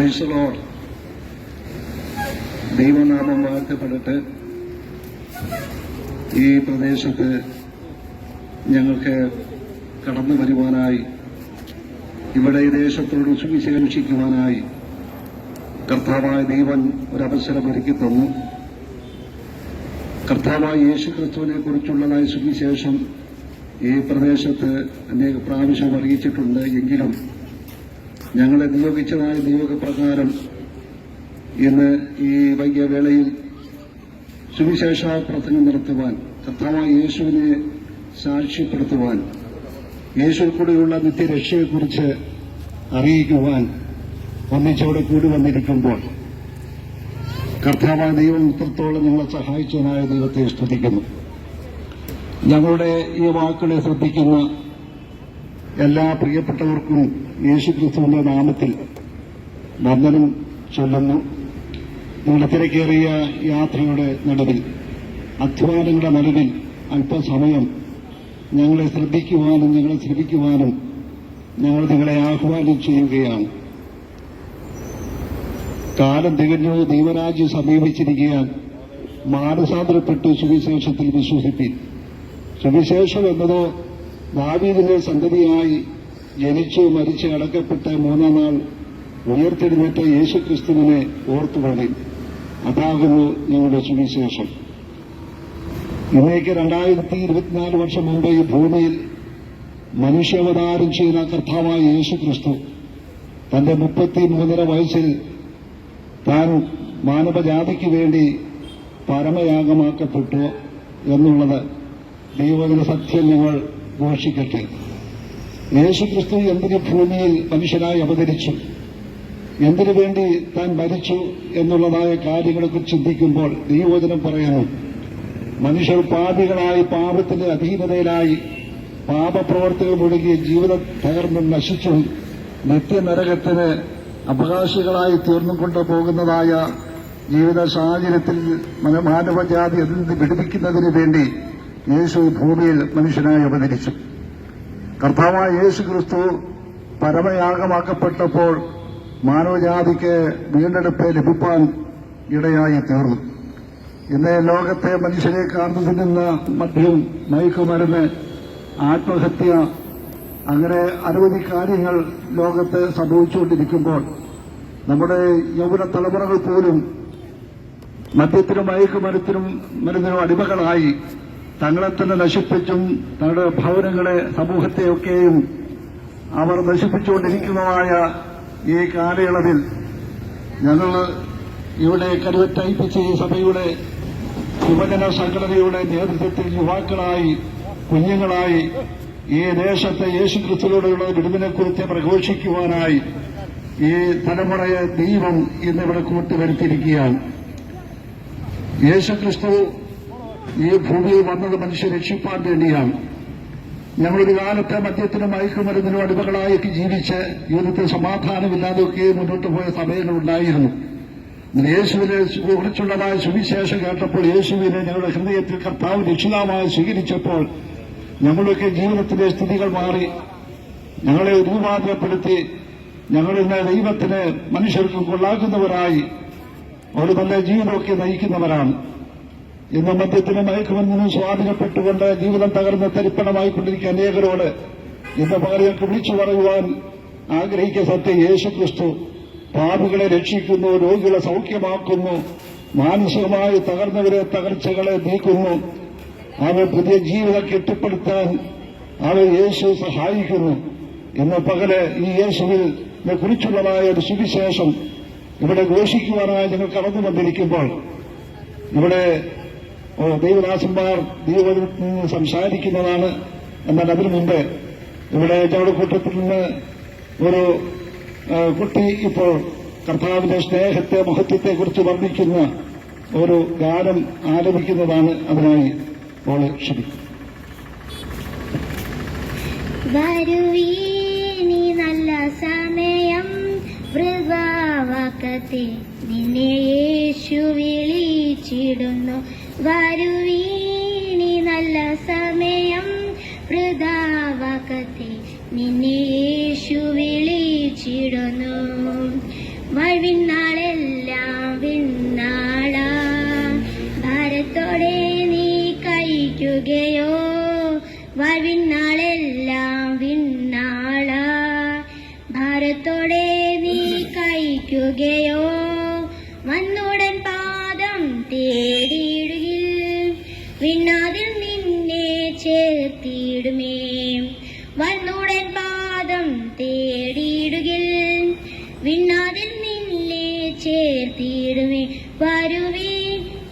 Praise the Lord. ദൈവനാമം വാഴ്ത്തപ്പെടട്ടെ. ഈ പ്രദേശത്ത് ഞങ്ങൾക്ക് കടന്നു വരുവാനായി, ഇവിടെ ഈ ദേശത്തോട് സുവിശേഷിക്കുവാനായി കർത്താവായ ദൈവൻ ഒരവസരം ഒരുക്കി തന്നു. കർത്താവായ യേശുക്രിസ്തുവിനെ കുറിച്ചുള്ളതായ സുവിശേഷം ഈ പ്രദേശത്ത് അനേക പ്രാവശ്യം അറിയിച്ചിട്ടുണ്ട്. എങ്കിലും ഞങ്ങളെ നിയോഗിച്ചതായ നിയോഗപ്രകാരം ഇന്ന് ഈ വൈകിയ വേളയിൽ സുവിശേഷ പ്രസംഗം നടത്തുവാൻ, കർത്താവായ യേശുവിനെ സാക്ഷ്യപ്പെടുത്തുവാൻ, യേശുവിൽ കൂടെയുള്ള നിത്യരക്ഷയെക്കുറിച്ച് അറിയിക്കുവാൻ ഒന്നിച്ചവിടെ കൂടി വന്നിരിക്കുമ്പോൾ കർത്താവായ ദൈവം ഇത്രത്തോളം ഞങ്ങളെ സഹായിച്ചതിനായ ദൈവത്തെ സ്തുതിക്കുന്നു. ഞങ്ങളുടെ ഈ വാക്കുകളെ ശ്രദ്ധിക്കുന്ന എല്ലാ പ്രിയപ്പെട്ടവർക്കും യേശുക്രിസ്തുവിന്റെ നാമത്തിൽ വന്ദനം ചൊല്ലുന്നു. നിങ്ങളുടെ തിരക്കേറിയ യാത്രയുടെ നടുവിൽ, അധ്വാനങ്ങളുടെ നടുവിൽ അല്പസമയം ഞങ്ങളെ ശ്രദ്ധിക്കുവാനും ഞങ്ങളെ ശ്രമിക്കുവാനും ഞങ്ങൾ നിങ്ങളെ ആഹ്വാനം ചെയ്യുകയാണ്. കാലം തികഞ്ഞു, ദൈവരാജ്യം സമീപിച്ചിരിക്കാൻ മാനസാന്തരപ്പെട്ട് സുവിശേഷത്തിൽ വിശ്വസിപ്പിൻ. സുവിശേഷം എന്നത് ദാവീദിന്റെ സന്തതിയായി ജനിച്ചു മരിച്ച് അടക്കപ്പെട്ട് മൂന്നാം നാൾ ഉയർത്തെഴുന്നേറ്റ യേശുക്രിസ്തുവിനെ ഓർത്തുകൊള്ളിൻ. അതാകുന്നു ഞങ്ങളുടെ സുവിശേഷം. ഇന്നേക്ക് 2024 വർഷം മുമ്പ് ഈ ഭൂമിയിൽ മനുഷ്യാവതാരം ചെയ്ത കർത്താവായ യേശുക്രിസ്തു തന്റെ 33.5 വയസ്സിൽ താൻ മാനവജാതിക്ക് വേണ്ടി പരമയാഗമാക്കപ്പെട്ടു എന്നുള്ളത് ദൈവത്തിന്റെ സത്യം ഞങ്ങൾ ഘോഷിക്കട്ടെ. യേശുക്രിസ്തു എന്തിന് ഭൂമിയിൽ മനുഷ്യനായി അവതരിച്ചു, എന്തിനു വേണ്ടി താൻ മരിച്ചു എന്നുള്ളതായ കാര്യങ്ങളെക്കുറിച്ച് ചിന്തിക്കുമ്പോൾ ദൈവവചനം പറയുന്നു, മനുഷ്യർ പാപികളായി പാപത്തിന്റെ അധീനതയിലായി പാപപ്രവർത്തികൾ മുഴുകി ജീവിതം തകർന്ന് നശിച്ചു നിത്യനരകത്തിന് അവകാശികളായി തീർന്നുകൊണ്ട് പോകുന്നതായ ജീവിത സാഹചര്യത്തിൽ മാനവജാതി അതിൽ വിടുവിക്കുന്നതിന് വേണ്ടി യേശു ഭൂമിയിൽ മനുഷ്യനായി അവതരിച്ചു. കർത്താവായ യേശു ക്രിസ്തു പരമയാഗമാക്കപ്പെട്ടപ്പോൾ മാനവജാതിക്ക് വീണ്ടെടുപ്പ് ലഭിപ്പാൻ ഇടയായി തീർന്നു. ഇന്ന് ലോകത്തെ മനുഷ്യരെ കാർന്നുതിന്നുന്ന മദ്യം, മയക്കുമരുന്ന്, ആത്മഹത്യ, അങ്ങനെ അനവധി കാര്യങ്ങൾ ലോകത്ത് സംഭവിച്ചുകൊണ്ടിരിക്കുമ്പോൾ നമ്മുടെ യൗവന തലമുറകൾ പോലും മദ്യത്തിനും മയക്കുമരുന്നിനും അടിമകളായി തങ്ങളെ തന്നെ നശിപ്പിച്ചും തങ്ങളുടെ ഭവനങ്ങളെ, സമൂഹത്തെയൊക്കെയും അവർ നശിപ്പിച്ചുകൊണ്ടിരിക്കുന്നതായ ഈ കാലയളവിൽ ഞങ്ങൾ ഇവിടെ കരുവറ്റ IPC സഭയുടെ യുവജന സംഘടനയുടെ നേതൃത്വത്തിൽ യുവാക്കളായി, കുഞ്ഞുങ്ങളായി ഈ ദേശത്തെ യേശുക്രിസ്തുവിനോടുള്ള വിടുതലിനെക്കുറിച്ച് പ്രഘോഷിക്കുവാനായി ഈ തലമുറയെ ദൈവം ഇന്നിവിടെ കൂട്ടിവരുത്തിയിരിക്കുകയാണ്. യേശുക്രിസ്തു ഈ ഭൂമിയിൽ വന്നത് മനുഷ്യരെ രക്ഷിപ്പാൻ വേണ്ടിയാണ്. ഞങ്ങളൊരു കാലത്തെ മദ്യത്തിനും മയക്കുമരുന്നിനും അടിമകളായി ജീവിച്ച് ജീവിതത്തിൽ സമാധാനമില്ലാതെയൊക്കെ മുന്നോട്ട് പോയ സമയങ്ങളുണ്ടായിരുന്നു. യേശുവിനെ കുറിച്ചുള്ളതായ സുവിശേഷം കേട്ടപ്പോൾ, യേശുവിനെ ഞങ്ങളുടെ ഹൃദയത്തിൽ കർത്താവ് രക്ഷിതാവായി സ്വീകരിച്ചപ്പോൾ ഞങ്ങളുടെയൊക്കെ ജീവിതത്തിലെ സ്ഥിതികൾ മാറി, ഞങ്ങളെ രൂപാന്തരപ്പെടുത്തി ഞങ്ങളിന്ന് ദൈവത്തിന് മനുഷ്യർക്കും കൊള്ളാക്കുന്നവരായി ഒരു നല്ല ജീവിതമൊക്കെ നയിക്കുന്നവരാണ്. ഇന്ന് മദ്യത്തിനും മയക്കുമരുന്നിനും സ്വാധീനപ്പെട്ടുകൊണ്ട് ജീവിതം തകർന്ന് തരിപ്പണമായിക്കൊണ്ടിരിക്കുന്ന അനേകരോട് ഇന്ന് പകരങ്ങൾക്ക് വിളിച്ചു പറയുവാൻ ആഗ്രഹിക്കുന്ന സത്യം, യേശുക്രിസ്തു പാപികളെ രക്ഷിക്കുന്നു, രോഗികളെ സൌഖ്യമാക്കുന്നു, മാനസികമായി തകർന്നവരെ തകർച്ചകളെ നീക്കുന്നു, അവർ പുതിയ ജീവിതം കെട്ടിപ്പടുത്താൻ അവർ യേശു സഹായിക്കുന്നു. ഇന്ന് പകല് ഈ യേശുവിനെ കുറിച്ചുള്ളതായ ഒരു സുവിശേഷം ഇവിടെ ഘോഷിക്കുവാനായി ഞങ്ങൾ കടന്നു വന്നിരിക്കുമ്പോൾ ഇവിടെ ദൈവദാസന്മാർ ദൈവവചനത്തിൽ നിന്ന് സംസാരിക്കുന്നതാണ്. എന്നാൽ അതിനു മുമ്പ് ഇവിടെ ഞങ്ങളുടെ കൂട്ടത്തിൽ നിന്ന് ഒരു കുട്ടി ഇപ്പോൾ കർത്താവിന്റെ സ്നേഹത്തെ, മഹത്വത്തെക്കുറിച്ച് വർണ്ണിക്കുന്ന ഒരു ഗാനം ആലപിക്കുന്നതാണ്. അതിനായി അവളെ ക്ഷണിക്കും. വരുവീനി നല്ല സമയം വൃഥാവാക്കത്തെ നിന്നെ യേശു വിളിച്ചിടുന്നു. വരുവീനി നല്ല സമയം വൃഥാവാക്കത്തെ നിന്നെ യേശു വിളിച്ചിടുന്നു. വഴി വൽവിന്നാളെല്ലാം വിന്നാള ഭാരത്തോടെ നീ കഴിക്കുകയോ വൽവിന്നാളെല്ലാം വിന്നാള ഭാരത്തോടെ നീ കഴിക്കുകയോ വന്നുടൻ പാദം തേടിയിടുകിൽ വിണ്ണാതിൽ നിന്നെ ചേർത്തിടുമേ വന്നുടൻ പാദം തേടിയിടുകിൽ വിണ്ണാതിൽ നിന്നെ ചേർത്തിടുമേ വരുവീ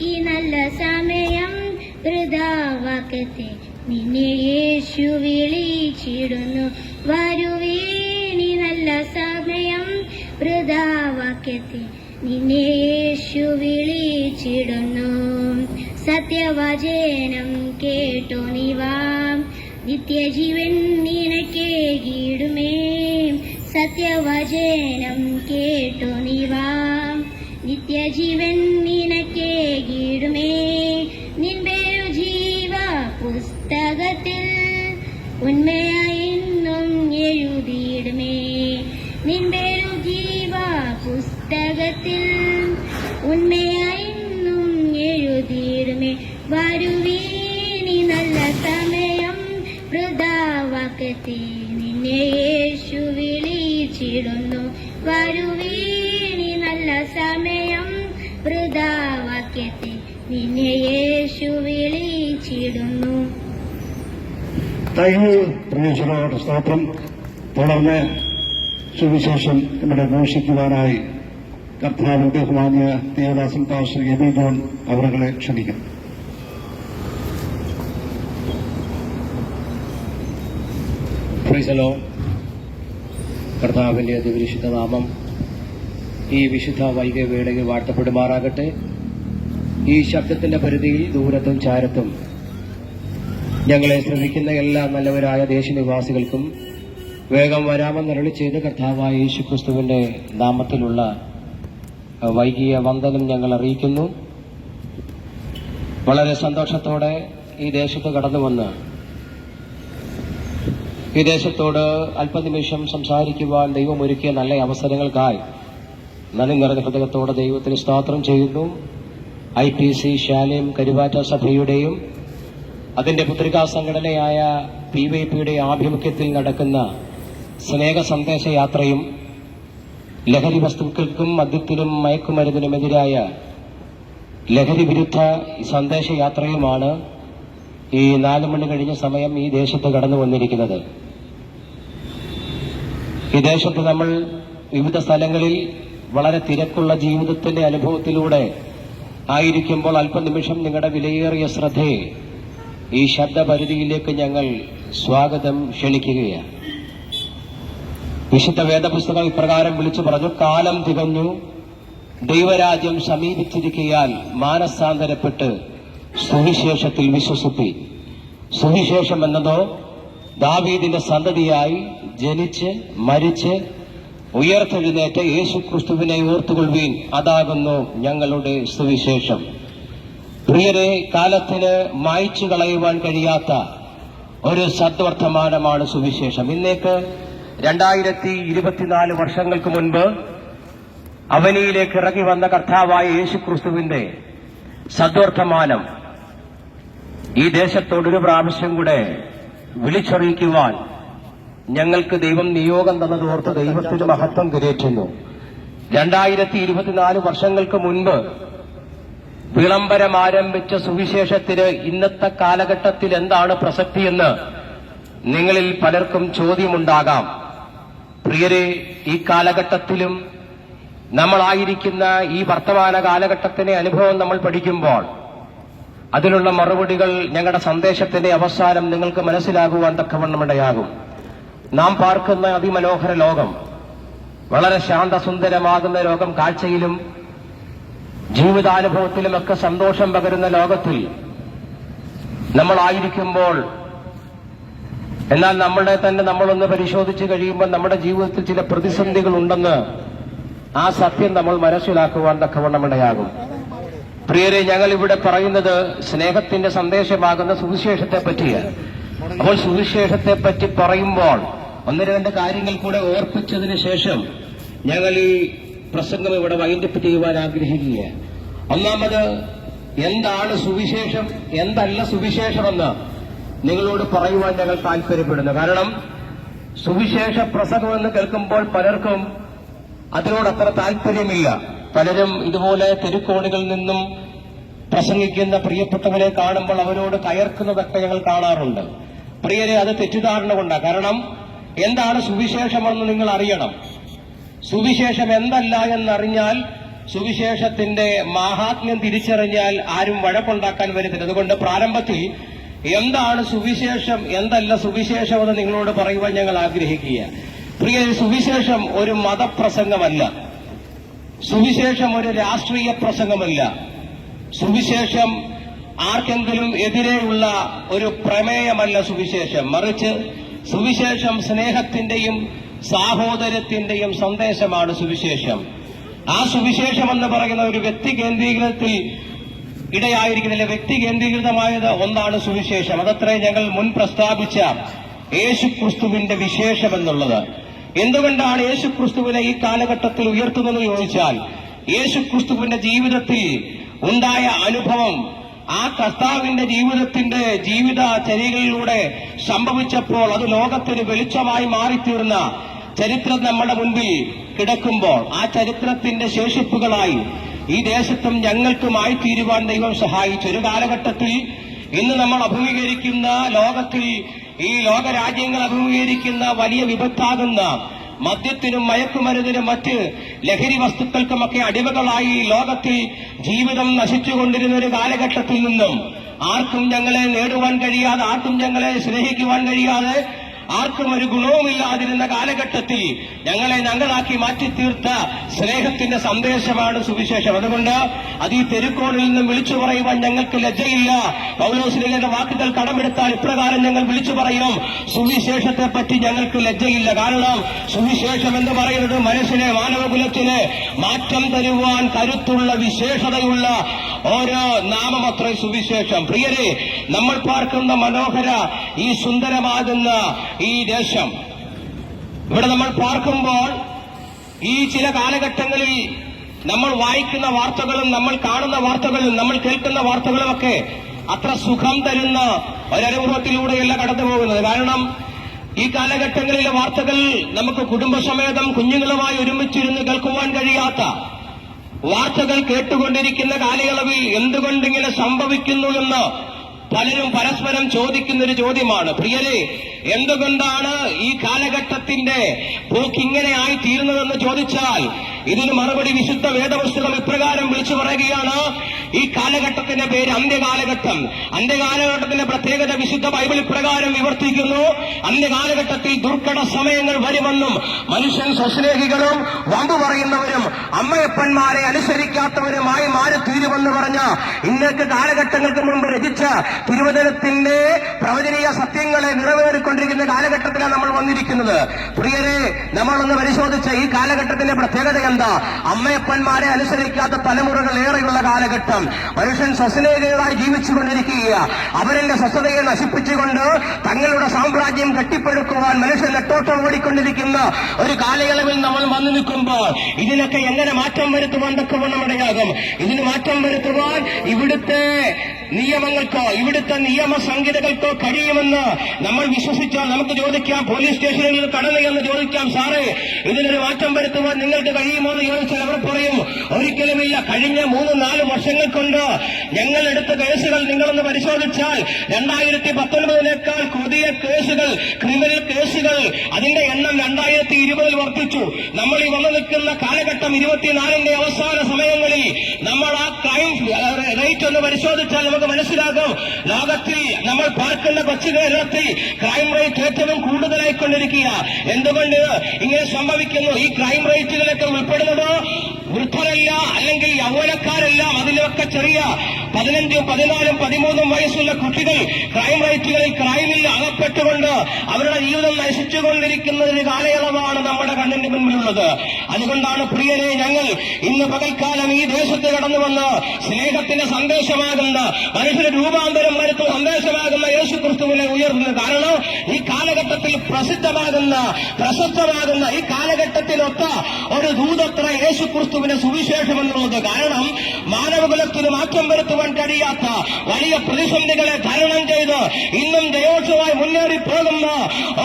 ഈ നല്ല സമയം വൃഥാവാക്കത്തെ നിന്നെ യേശു വിളിച്ചിടുന്നു വരുവീ നല്ല സമയം വൃഥാവാക്യത്തെ നിന്നെ യേശു വിളിച്ചിടുന്നു സത്യവചനം കേട്ടു നീവാം നിത്യജീവൻ നിനക്കേകിടുമേ സത്യവചനം കേട്ടു നീവാം നിത്യജീവൻ നിനക്കേകിടുമേ നിൻപേരു ജീവ പുസ്തകത്തിൽ ഉന്മയായിന്നും എഴുതിയിടുമേ നിൻപേരു ജീവ പുസ്തകത്തിൽ ഉന്മയായിന്നും എഴുതിയിടുമേ വരുവീനി നല്ല സമയം വൃഥാവാക്കത്തെ നിന്നെ യേശു വിളിച്ചിടുന്നു വരുവീനി നല്ല സമയം വൃഥാവാക്യത്തെ നിന്നെ യേശു വിളിച്ചിടുന്നു. പ്രവേശനോട് സ്തോത്രം. തുടർന്ന് സുവിശേഷം ഇവിടെ ഘോഷിക്കുവാനായി കർത്താവിന്റെ ബഹുമാന്യ ദേവദാസൻ പാസ്റ്റർ എബി ജോൺ അവരെ ക്ഷണിക്കും. കർത്താവിന്റെ അതിവിശുദ്ധ നാമം ഈ വിശുദ്ധ വൈകവേളയിൽ വാഴ്ത്തപ്പെടുമാറാകട്ടെ. ഈ ശബ്ദത്തിന്റെ പരിധിയിൽ ദൂരത്തും ചാരത്തും ഞങ്ങളെ ശ്രമിക്കുന്ന എല്ലാ നല്ലവരായ ദേശനിവാസികൾക്കും വേഗം വരാമെന്നരുളി ചെയ്ത് കർത്താവായ യേശുക്രിസ്തുവിന്റെ നാമത്തിലുള്ള വൈകിയ വന്ദനം ഞങ്ങൾ അറിയിക്കുന്നു. വളരെ സന്തോഷത്തോടെ ഈ ദേശത്ത് കടന്നുവന്ന് ഈ ദേശത്തോട് അല്പനിമിഷം സംസാരിക്കുവാൻ ദൈവം ഒരുക്കിയ നല്ല അവസരങ്ങൾക്കായി നന്ദി നിറഞ്ഞ ഹൃദയത്തോടെ ദൈവത്തിന് സ്തോത്രം ചെയ്യുന്നു. IPC ശാലേം കരുവാറ്റ സഭയുടെയും അതിന്റെ പുത്രികാ സംഘടനയായ PYPയുടെ ആഭിമുഖ്യത്തിൽ നടക്കുന്ന സ്നേഹ സന്ദേശയാത്രയും ലഹരി വസ്തുക്കൾക്കും മദ്യത്തിനും മയക്കുമരുന്നിനുമെതിരായ ലഹരി വിരുദ്ധ സന്ദേശയാത്രയുമാണ് ഈ 4 മണി കഴിഞ്ഞ സമയം ഈ ദേശത്ത് കടന്നു വന്നിരിക്കുന്നത്. ഈ ദേശത്ത് നമ്മൾ വിവിധ സ്ഥലങ്ങളിൽ വളരെ തിരക്കുള്ള ജീവിതത്തിന്റെ അനുഭവത്തിലൂടെ ആയിരിക്കുമ്പോൾ അല്പനിമിഷം നിങ്ങളുടെ വിലയേറിയ ശ്രദ്ധയെ ഈ ശബ്ദപരിധിയിലേക്ക് ഞങ്ങൾ സ്വാഗതം ക്ഷണിക്കുകയാണ്. വിശുദ്ധ വേദപുസ്തകം ഇപ്രകാരം വിളിച്ചു പറഞ്ഞു, കാലം തികഞ്ഞു, ദൈവരാജ്യം സമീപിച്ചിരിക്കയാൽ മാനസാന്തരപ്പെട്ട് സുവിശേഷത്തിൽ വിശ്വസിപ്പി. സുവിശേഷം എന്നതോ ദാവീദിന്റെ സന്തതിയായി ജനിച്ച് മരിച്ച് ഉയർത്തെഴുന്നേറ്റ യേശുക്രിസ്തുവിനെ ഓർത്തുകൊള്ളുവീൻ, അതാകുന്നു ഞങ്ങളുടെ സുവിശേഷം. പ്രിയരെ, കാലത്തിന് മായ്ച്ചു കളയുവാൻ കഴിയാത്ത ഒരു സദ്വർത്തമാനമാണ് സുവിശേഷം. ഇന്നേക്ക് 2024 വർഷങ്ങൾക്ക് മുൻപ് അവനിയിലേക്ക് ഇറങ്ങി വന്ന കർത്താവായ യേശുക്രിസ്തുവിന്റെ സദ്വർത്തമാനം ഈ ദേശത്തോടൊരു പ്രാവശ്യം കൂടെ വിളിച്ചറിയിക്കുവാൻ ഞങ്ങൾക്ക് ദൈവം നിയോഗം തന്നതോർത്ത് ദൈവത്തിന് മഹത്വം കരേറ്റുന്നു. 2024 വർഷങ്ങൾക്ക് മുൻപ് വിളംബരം ആരംഭിച്ച സുവിശേഷത്തിന് ഇന്നത്തെ കാലഘട്ടത്തിൽ എന്താണ് പ്രസക്തിയെന്ന് നിങ്ങളിൽ പലർക്കും ചോദ്യമുണ്ടാകാം. പ്രിയരെ, ഈ കാലഘട്ടത്തിലും നമ്മളായിരിക്കുന്ന ഈ വർത്തമാന കാലഘട്ടത്തിന്റെ അനുഭവം നമ്മൾ പഠിക്കുമ്പോൾ അതിനുള്ള മറുപടികൾ ഞങ്ങളുടെ സന്ദേശത്തിന്റെ അവസാനം നിങ്ങൾക്ക് മനസ്സിലാകുവാൻ തക്കവണ്ണമിടയാകും. നാം പാർക്കുന്ന അതിമനോഹര ലോകം, വളരെ ശാന്തസുന്ദരമാകുന്ന ലോകം, കാഴ്ചയിലും ജീവിതാനുഭവത്തിലുമൊക്കെ സന്തോഷം പകരുന്ന ലോകത്തിൽ നമ്മളായിരിക്കുമ്പോൾ, എന്നാൽ നമ്മളെ തന്നെ നമ്മളൊന്ന് പരിശോധിച്ച് കഴിയുമ്പോൾ നമ്മുടെ ജീവിതത്തിൽ ചില പ്രതിസന്ധികൾ ഉണ്ടെന്ന് ആ സത്യം നമ്മൾ മനസ്സിലാക്കുവാൻ തക്കവണ്ണമിടയാകും. പ്രിയരെ, ഞങ്ങൾ ഇവിടെ പറയുന്നത് സ്നേഹത്തിന്റെ സന്ദേശമാകുന്ന സുവിശേഷത്തെ പറ്റിയാണ്. അപ്പോൾ സുവിശേഷത്തെ പറ്റി പറയുമ്പോൾ 1-2 കാര്യങ്ങൾ കൂടെ ഓർപ്പിച്ചതിന് ശേഷം ഞങ്ങൾ ഈ പ്രസംഗം ഇവിടെ വൈൻഡപ്പ് ചെയ്യുവാൻ ആഗ്രഹിക്കുകയാണ്. ഒന്നാമത്, എന്താണ് സുവിശേഷം, എന്തല്ല സുവിശേഷമെന്ന് നിങ്ങളോട് പറയുവാൻ ഞങ്ങൾ താല്പര്യപ്പെടുന്നു. കാരണം സുവിശേഷ പ്രസംഗം എന്ന് കേൾക്കുമ്പോൾ പലർക്കും അതിനോട് അത്ര താല്പര്യമില്ല. പലരും ഇതുപോലെ തെരുക്കോണികളിൽ നിന്നും പ്രസംഗിക്കുന്ന പ്രിയപ്പെട്ടവരെ കാണുമ്പോൾ അവരോട് കയർക്കുന്നതൊക്കെ ഞങ്ങൾ കാണാറുണ്ട്. പ്രിയരെ, അത് തെറ്റിദ്ധാരണ കൊണ്ടാണ്. കാരണം എന്താണ് സുവിശേഷമെന്ന് നിങ്ങൾ അറിയണം. സുവിശേഷം എന്തല്ല എന്നറിഞ്ഞാൽ, സുവിശേഷത്തിന്റെ മാഹാത്മ്യം തിരിച്ചറിഞ്ഞാൽ ആരും വഴക്കുണ്ടാക്കാൻ വരുന്നില്ല. അതുകൊണ്ട് പ്രാരംഭത്തിൽ എന്താണ് സുവിശേഷം, എന്തല്ല സുവിശേഷം എന്ന് നിങ്ങളോട് പറയുവാൻ ഞങ്ങൾ ആഗ്രഹിക്കുക. പ്രിയ, സുവിശേഷം ഒരു മതപ്രസംഗമല്ല, സുവിശേഷം ഒരു രാഷ്ട്രീയ പ്രസംഗമല്ല, സുവിശേഷം ആർക്കെങ്കിലും എതിരെയുള്ള ഒരു പ്രമേയമല്ല സുവിശേഷം. മറിച്ച് സുവിശേഷം സ്നേഹത്തിന്റെയും സാഹോദര്യത്തിന്റെയും സന്ദേശമാണ് സുവിശേഷം. ആ സുവിശേഷം എന്ന് പറയുന്ന ഒരു വ്യക്തി കേന്ദ്രീകൃതത്തിൽ ഇടയായിരിക്കുന്നില്ല, വ്യക്തി കേന്ദ്രീകൃതമായത് ഒന്നാണ് സുവിശേഷം. അതത്രേ ഞങ്ങൾ മുൻ പ്രസ്താവിച്ച യേശുക്രിസ്തുവിന്റെ വിശേഷം എന്നുള്ളത്. എന്തുകൊണ്ടാണ് യേശുക്രിസ്തുവിനെ ഈ കാലഘട്ടത്തിൽ ഉയർത്തുന്നതെന്ന് ചോദിച്ചാൽ, യേശുക്രിസ്തുവിന്റെ ജീവിതത്തിൽ ഉണ്ടായ അനുഭവം, ആ കർത്താവിന്റെ ജീവിത ചര്യകളിലൂടെ സംഭവിച്ചപ്പോൾ അത് ലോകത്തിന് വെളിച്ചമായി മാറിത്തീർന്ന ചരിത്രം നമ്മുടെ മുൻപിൽ കിടക്കുമ്പോൾ, ആ ചരിത്രത്തിന്റെ ശേഷിപ്പുകളായി ഈ ദേശത്തും ഞങ്ങൾക്കുമായി തീരുവാൻ ദൈവം സഹായിച്ചു. ഒരു കാലഘട്ടത്തിൽ ഇന്ന് നമ്മൾ അഭിമുഖീകരിക്കുന്ന ലോകത്തിൽ, ഈ ലോകരാജ്യങ്ങൾ അഭിമുഖീകരിക്കുന്ന വലിയ വിപത്താകുന്ന മദ്യത്തിനും മയക്കുമരുന്നിനും മറ്റ് ലഹരി വസ്തുക്കൾക്കുമൊക്കെ അടിമകളായി ലോകത്തിൽ ജീവിതം നശിച്ചുകൊണ്ടിരുന്ന ഒരു കാലഘട്ടത്തിൽ നിന്നും ആർക്കും ഞങ്ങളെ നേടുവാൻ കഴിയാതെ, ആർക്കും ഞങ്ങളെ സ്നേഹിക്കുവാൻ കഴിയാതെ, ആർക്കും ഒരു ഗുണവുമില്ലാതിരുന്ന കാലഘട്ടത്തിൽ ഞങ്ങളെ ഞങ്ങളാക്കി മാറ്റിത്തീർത്ത സ്നേഹത്തിന്റെ സന്ദേശമാണ് സുവിശേഷം. അതുകൊണ്ട് അത് ഈ തെരുക്കോണിൽ നിന്നും വിളിച്ചു പറയുവാൻ ഞങ്ങൾക്ക് ലജ്ജയില്ല. പൗലോസ്ലീഹയുടെ വാക്കുകൾ കടമെടുത്താൽ ഇപ്രകാരം ഞങ്ങൾ വിളിച്ചു പറയും, സുവിശേഷത്തെ പറ്റി ഞങ്ങൾക്ക് ലജ്ജയില്ല. കാരണം സുവിശേഷം എന്ന് പറയുന്നത് മനുഷ്യനെ, മാനവകുലത്തിന് മാറ്റം തരുവാൻ കരുത്തുള്ള വിശേഷതയുള്ള ഓരോ നാമമത്രേ സുവിശേഷം. പ്രിയരെ, നമ്മൾ പാർക്കുന്ന മനോഹര ഈ സുന്ദരമാകുന്ന ഈ ദേശം, ഇവിടെ നമ്മൾ പാർക്കുമ്പോൾ ഈ ചില കാലഘട്ടങ്ങളിൽ നമ്മൾ വായിക്കുന്ന വാർത്തകളും നമ്മൾ കാണുന്ന വാർത്തകളും നമ്മൾ കേൾക്കുന്ന വാർത്തകളുമൊക്കെ അത്ര സുഖം തരുന്ന ഒരനുഭവത്തിലൂടെയല്ല കടന്നു പോകുന്നത്. കാരണം ഈ കാലഘട്ടങ്ങളിലെ വാർത്തകൾ നമുക്ക് കുടുംബസമേതം കുഞ്ഞുങ്ങളുമായി ഒരുമിച്ചിരുന്ന് കേൾക്കുവാൻ കഴിയാത്ത വാർത്തകൾ കേട്ടുകൊണ്ടിരിക്കുന്ന കാലയളവിൽ എന്തുകൊണ്ടിങ്ങനെ സംഭവിക്കുന്നു എന്ന് പലരും പരസ്പരം ചോദിക്കുന്നൊരു ചോദ്യമാണ്. പ്രിയരെ, എന്തുകൊണ്ടാണ് ഈ കാലഘട്ടത്തിന്റെ പോക്കിങ്ങനെ ആയി തീരുന്നതെന്ന് ചോദിച്ചാൽ ഇതിന് മറുപടി വിശുദ്ധ വേദപുസ്തകം ഇപ്രകാരം വിളിച്ചു പറയുകയാണ്. ഈ കാലഘട്ടത്തിന്റെ പേര് അന്ത്യകാലഘട്ടം. അന്ത്യകാലഘട്ടത്തിന്റെ പ്രത്യേകത വിശുദ്ധ ബൈബിൾ ഇപ്രകാരം വിവർത്തിക്കുന്നു: അന്ത്യകാലഘട്ടത്തിൽ ദുർഘട സമയങ്ങൾ വരുമെന്നും മനുഷ്യൻ സ്വസ്നേഹികളും വമ്പു പറയുന്നവരും അമ്മയപ്പന്മാരെ അനുസരിക്കാത്തവരുമായി മാറിത്തീരുമെന്ന് പറഞ്ഞ ഇന്നത്തെ കാലഘട്ടങ്ങൾക്ക് മുമ്പ് രചിച്ച തിരുവചനത്തിന്റെ പ്രവചനീയ സത്യങ്ങളെ നിറവേറിക്കൊണ്ടിരിക്കുന്ന കാലഘട്ടത്തിലാണ് നമ്മൾ വന്നിരിക്കുന്നത്. പ്രിയരെ, നമ്മളൊന്ന് പരിശോധിച്ച ഈ കാലഘട്ടത്തിന്റെ പ്രത്യേകത എന്താ? അമ്മയപ്പന്മാരെ അനുസരിക്കാത്ത തലമുറകൾ ഏറെയുള്ള കാലഘട്ടം. മനുഷ്യൻ സ്വസ്നേഹികളായി ജീവിച്ചുകൊണ്ടിരിക്കുക. അവരുടെ സ്വസ്ഥതയെ നശിപ്പിച്ചുകൊണ്ട് തങ്ങളുടെ സാമ്രാജ്യം കെട്ടിപ്പടുക്കുവാൻ മനുഷ്യൻ നെട്ടോട്ടം ഓടിക്കൊണ്ടിരിക്കുന്ന ഒരു കാലയളവിൽ നമ്മൾ വന്നു നിൽക്കുമ്പോൾ ഇതിനൊക്കെ എങ്ങനെ മാറ്റം വരുത്തുവാൻ തക്കവണ്ണമിടയാകും? ഇതിന് മാറ്റം വരുത്തുവാൻ ഇവിടുത്തെ നിയമങ്ങൾക്കോ ഇവിടുത്തെ നിയമ സംഹിതകൾക്കോ കഴിയുമെന്ന് നമ്മൾ വിശ്വസിച്ചാൽ നമുക്ക് ചോദിക്കാം, പോലീസ് സ്റ്റേഷനിൽ കടന്നു എന്ന് ചോദിക്കാം, സാറേ ഇതിനൊരു മാറ്റം വരുത്തുവാൻ നിങ്ങൾക്ക് കഴിയുമോ എന്ന് ചോദിച്ചാൽ അവർ പറയും, ഒരിക്കലുമില്ല. കഴിഞ്ഞ 3-4 വർഷങ്ങൾ കൊണ്ട് ഞങ്ങൾ എടുത്ത കേസുകൾ നിങ്ങളൊന്ന് പരിശോധിച്ചാൽ 2019 പുതിയ കേസുകൾ, ക്രിമിനൽ കേസുകൾ, അതിന്റെ എണ്ണം 2020 വർദ്ധിച്ചു. നമ്മൾ ഈ വന്നു നിൽക്കുന്ന കാലഘട്ടം 24ന്റെ അവസാന സമയങ്ങളിൽ നമ്മൾ ആ ക്രൈം റേറ്റ് ഒന്ന് പരിശോധിച്ചാൽ നമുക്ക് മനസ്സിലാകും, ലോകത്തിൽ നമ്മൾ പാർക്കുന്ന കൊച്ചു കേരളത്തിൽ ക്രൈം റേറ്റ് ഏറ്റവും കൂടുതലായിക്കൊണ്ടിരിക്കുക. എന്തുകൊണ്ട് ഇങ്ങനെ സംഭവിക്കുന്നു? ഈ ക്രൈം റേറ്റുകളൊക്കെ ഉൾപ്പെടുന്നത് വൃദ്ധരല്ല, അല്ലെങ്കിൽ യൗവനക്കാരെല്ലാം, അതിലൊക്കെ ചെറിയ 15, 14, 13 വയസ്സുള്ള കുട്ടികൾ ക്രൈം റേറ്റുകളിൽ ക്രൈമിൽ അകപ്പെട്ടുകൊണ്ട് അവരുടെ ജീവിതം നശിച്ചുകൊണ്ടിരിക്കുന്ന ഒരു കാലയളവാണ് നമ്മുടെ കണ്ണിന്റെ മുൻപിലുള്ളത്. അതുകൊണ്ടാണ് പ്രിയരെ, ഞങ്ങൾ ഇന്ന് പകൽക്കാലം ഈ ദേശത്ത് കടന്നു വന്ന് സ്നേഹത്തിന്റെ സന്ദേശമാകുന്ന, മനുഷ്യന് രൂപാന്തരം വരുത്തുന്ന സന്ദേശമാകുന്ന യേശുക്രിസ്തുവിനെ ഉയർത്തുന്നത്. കാരണം ഈ കാലഘട്ടത്തിൽ പ്രശസ്തമാകുന്ന ഈ കാലഘട്ടത്തിനൊത്ത ഒരു ദൂതത്ര യേശുക്രിസ്തുവിന്റെ സുവിശേഷം എന്നുള്ളത്. കാരണം മാനവകുലത്തിന് മാറ്റം വരുത്തുവാൻ കഴിയാത്ത വലിയ പ്രതിസന്ധികളെ തരണം ചെയ്ത് ഇന്നും ജയോത്സവമായി മുന്നേറി പോകുന്ന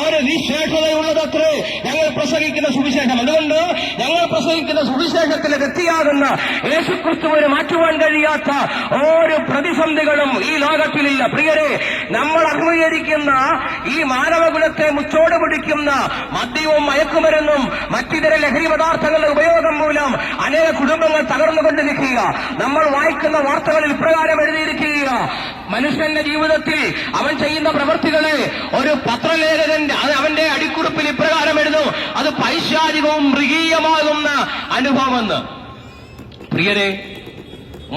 ഒരു വിശേഷതയുള്ളതത്രേ ഞങ്ങൾ പ്രസംഗിക്കുന്ന സുവിശേഷം. അതുകൊണ്ട് ഞങ്ങൾ പ്രസംഗിക്കുന്ന സുവിശേഷത്തിലെ വ്യക്തിയാകുന്ന യേശുക്രിസ്തുവിനെ മാറ്റുവാൻ കഴിയാത്ത ഒരു പ്രതിസന്ധികളും ഈ ലോകത്തിലില്ല. പ്രിയരെ, നമ്മൾ അഭിമുഖീകരിക്കുന്ന ഈ മാനവകുലത്തെ മുച്ചോട് പിടിക്കുന്ന മദ്യവും മയക്കുമരുന്നും മറ്റിതര ലഹരി പദാർത്ഥങ്ങളുടെ ഉപയോഗം മൂലം അനേക കുടുംബങ്ങൾ തകർന്നുകൊണ്ടിരിക്കുക. നമ്മൾ വായിക്കുന്ന വാർത്തകളിൽ ഇപ്രകാരം എഴുതിയിരിക്കുക: മനുഷ്യന്റെ ജീവിതത്തിൽ അവൻ ചെയ്യുന്ന പ്രവൃത്തികളെ ഒരു പത്രലേഖകൻ അവന്റെ അടിക്കുറിപ്പിൽ ഇപ്രകാരം എഴുതും: അത് പൈശാചികവും മൃഗീയമാകുന്ന അനുഭവമെന്ന്. പ്രിയരെ,